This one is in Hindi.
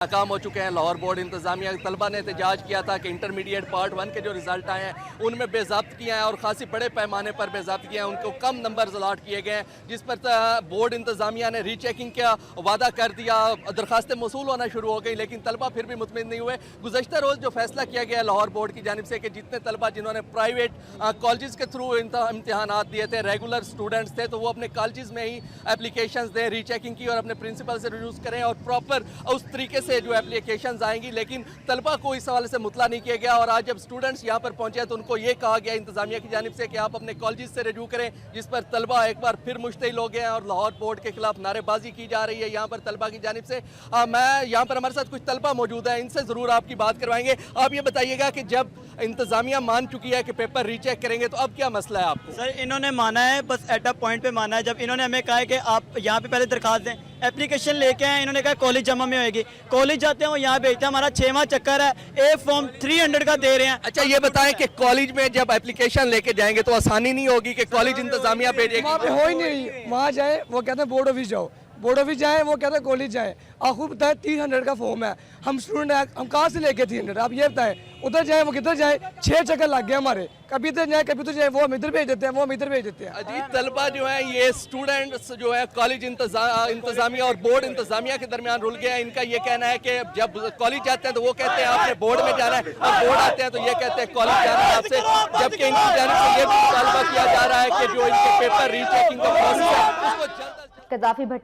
नाकाम हो चुके हैं। लाहौर बोर्ड इंतजामिया के तलबा ने एहतजाज किया था कि इंटरमीडिएट पार्ट 1 के जो रिजल्ट आए हैं उनमें बेज़ाब्त किया है और खासी बड़े पैमाने पर बेज़ाब्त किया है। उनको कम नंबर अलाट किए गए हैं, जिस पर बोर्ड इंतजामिया ने रीचेकिंग का वादा कर दिया। दरखास्तें मौसूल होना शुरू हो गई, लेकिन तलबा फिर भी मुतमिन नहीं हुए। गुज़श्ता रोज़ जो फैसला किया गया लाहौर बोर्ड की जानिब से कि जितने तलबा जिन्होंने प्राइवेट कॉलेज के थ्रू इम्तहान दिए थे, रेगुलर स्टूडेंट्स थे, तो वो अपने कॉलेज में ही एप्लीकेशन दें रीचेकिंग की और अपने प्रिंसिपल से रिड्यूस करें और प्रॉपर उस तरीके से जो एप्लीकेशन आएंगी। लेकिन तलबा को इस हवाले से मुतला नहीं किया गया और आज जब स्टूडेंट्स यहाँ पर पहुंचे तो उनको ये कहा गया इंतजामिया की जानिब से कि आप अपने कॉलेज से रजू करें, जिस पर तलबा एक बार फिर मुश्तिल हो गए हैं और लाहौर बोर्ड के खिलाफ नारेबाजी की जा रही है यहाँ पर तलबा की जानिब से। मैं यहाँ पर हमारे साथ कुछ तलबा मौजूद है, इनसे ज़रूर आपकी बात करवाएंगे। आप ये बताइएगा कि जब इंतजामिया मान चुकी है कि पेपर रीचेक करेंगे तो अब क्या मसला है आपको? सर इन्होंने माना है, बस एट अ पॉइंट पे माना है। जब इन्होंने हमें कहा है कि आप यहाँ पे पहले दरखास्त दें, एप्लीकेशन लेके आए, इन्होंने कहा कॉलेज जमा में होएगी, कॉलेज जाते हैं वो यहाँ भेजते हैं। हमारा 6वां चक्कर है, ए फॉर्म 300 का दे रहे हैं। अच्छा ये बताएं कि कॉलेज में जब एप्लीकेशन लेके जाएंगे तो आसानी नहीं होगी कि कॉलेज इंतजामिया भेजेगी? वहाँ पे हो ही नहीं, वहाँ जाए वो कहते हैं बोर्ड ऑफिस जाओ, बोर्ड ऑफिस जाए वो कहते हैं कॉलेज जाए। आप खुद बताए 300 का फॉर्म है, हम स्टूडेंट हैं, हम कहाँ से लेके 300? आप ये बताएं, उधर जाए वो किधर जाए? 6 चक्कर लग गए हमारे, कभी इधर जाए कभी तो जाए, वो हम इधर भेज देते हैं, वो हम इधर भेज देते हैं। अजीब तलबा जो है ये स्टूडेंट्स जो है कॉलेज इंतजामिया और बोर्ड इंतजामिया के दरमियान रुल गया है। इनका ये कहना है कि जब कॉलेज जाते हैं तो वो कहते हैं आपने बोर्ड में जाना है, और बोर्ड आते हैं तो ये कहते हैं कॉलेज जाना है आपसे, जबकि इनकी जानिब से ये भी मुतालबा किया जा रहा है कि जो इनके पेपर रीचेकिंग का प्रोसेस है उसको जल्द कज़ाफ़ी